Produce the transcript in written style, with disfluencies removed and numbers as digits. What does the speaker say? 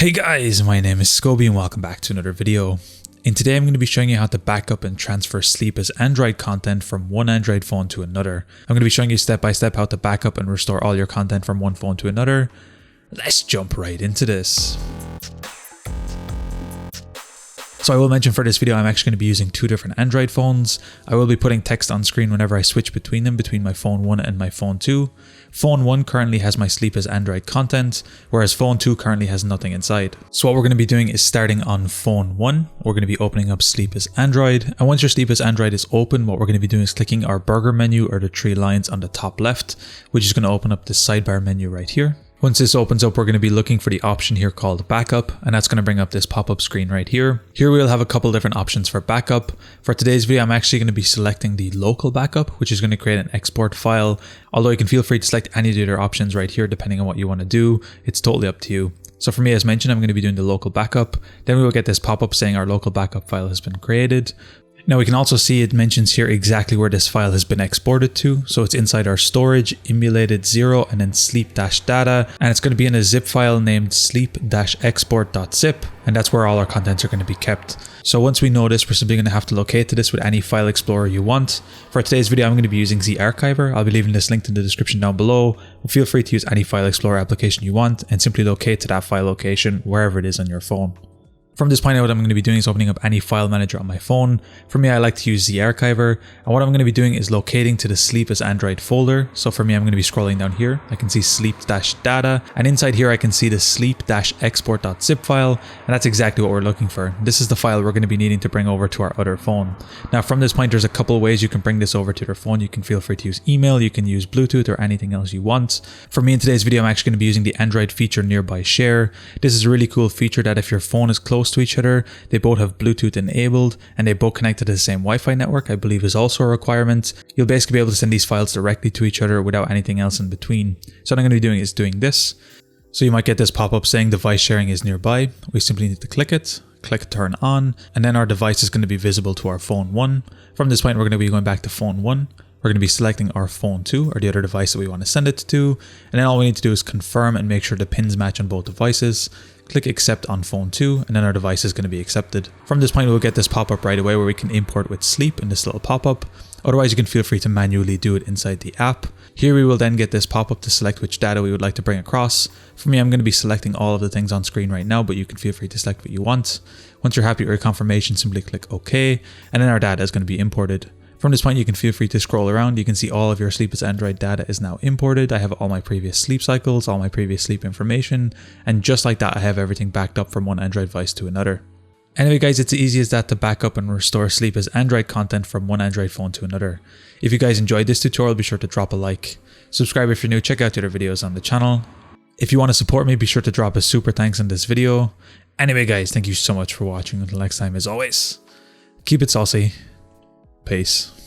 Hey guys, my name is Scoby and welcome back to another video. And today I'm going to be showing you how to backup and transfer sleep as Android content from one Android phone to another. I'm going to be showing you step by step how to backup and restore all your content from one phone to another. Let's jump right into this. So I will mention for this video I'm actually going to be using two different Android phones. I will be putting text on screen whenever I switch between them, between my phone 1 and my phone 2. Phone 1 currently has my sleep as Android content, whereas phone 2 currently has nothing inside. So what we're going to be doing is starting on phone 1, we're going to be opening up sleep as Android. And once your sleep as Android is open, what we're going to be doing is clicking our burger menu or the three lines on the top left, which is going to open up this sidebar menu right here. Once this opens up, we're going to be looking for the option here called backup, and that's going to bring up this pop-up screen right here. Here we'll have a couple different options for backup. For today's video, I'm actually going to be selecting the local backup, which is going to create an export file. Although you can feel free to select any of the other options right here, depending on what you want to do. It's totally up to you. So for me, as mentioned, I'm going to be doing the local backup. Then we will get this pop-up saying our local backup file has been created. Now we can also see it mentions here exactly where this file has been exported to. So it's inside our storage, emulated 0, and then sleep-data. And it's going to be in a zip file named sleep-export.zip. And that's where all our contents are going to be kept. So once we know this, we're simply going to have to locate to this with any file explorer you want. For today's video, I'm going to be using ZArchiver. I'll be leaving this linked in the description down below. Feel free to use any file explorer application you want and simply locate to that file location wherever it is on your phone. From this point out, what I'm going to be doing is opening up any file manager on my phone. For me, I like to use ZArchiver. And what I'm going to be doing is locating to the sleep as Android folder. So for me, I'm going to be scrolling down here. I can see sleep-data. And inside here, I can see the sleep-export.zip file. And that's exactly what we're looking for. This is the file we're going to be needing to bring over to our other phone. Now, from this point, there's a couple of ways you can bring this over to your phone. You can feel free to use email. You can use Bluetooth or anything else you want. For me, in today's video, I'm actually going to be using the Android feature Nearby Share. This is a really cool feature that if your phone is close to each other, they both have Bluetooth enabled and they both connect to the same Wi-Fi network, I believe is also a requirement. You'll basically be able to send these files directly to each other without anything else in between. So what I'm going to be doing is doing this. So you might get this pop-up saying device sharing is nearby. We simply need to click it, click turn on, and then our device is going to be visible to our phone 1. From this point, we're going to be going back to phone 1. We're going to be selecting our phone 2 or the other device that we want to send it to. And then all we need to do is confirm and make sure the pins match on both devices. Click accept on phone 2 and then our device is going to be accepted. From this point, we'll get this pop-up right away where we can import with sleep in this little pop-up. Otherwise, you can feel free to manually do it inside the app. Here we will then get this pop-up to select which data we would like to bring across. For me, I'm going to be selecting all of the things on screen right now, but you can feel free to select what you want. Once you're happy with your confirmation, simply click OK, and then our data is going to be imported. From this point, you can feel free to scroll around. You can see all of your sleep as Android data is now imported. I have all my previous sleep cycles, all my previous sleep information, and just like that, I have everything backed up from one Android device to another. Anyway guys, it's as easy as that to back up and restore sleep as Android content from one Android phone to another. If you guys enjoyed this tutorial, be sure to drop a like. Subscribe if you're new, check out the other videos on the channel. If you want to support me, be sure to drop a super thanks in this video. Anyway guys, thank you so much for watching. Until next time, as always, keep it saucy. Peace.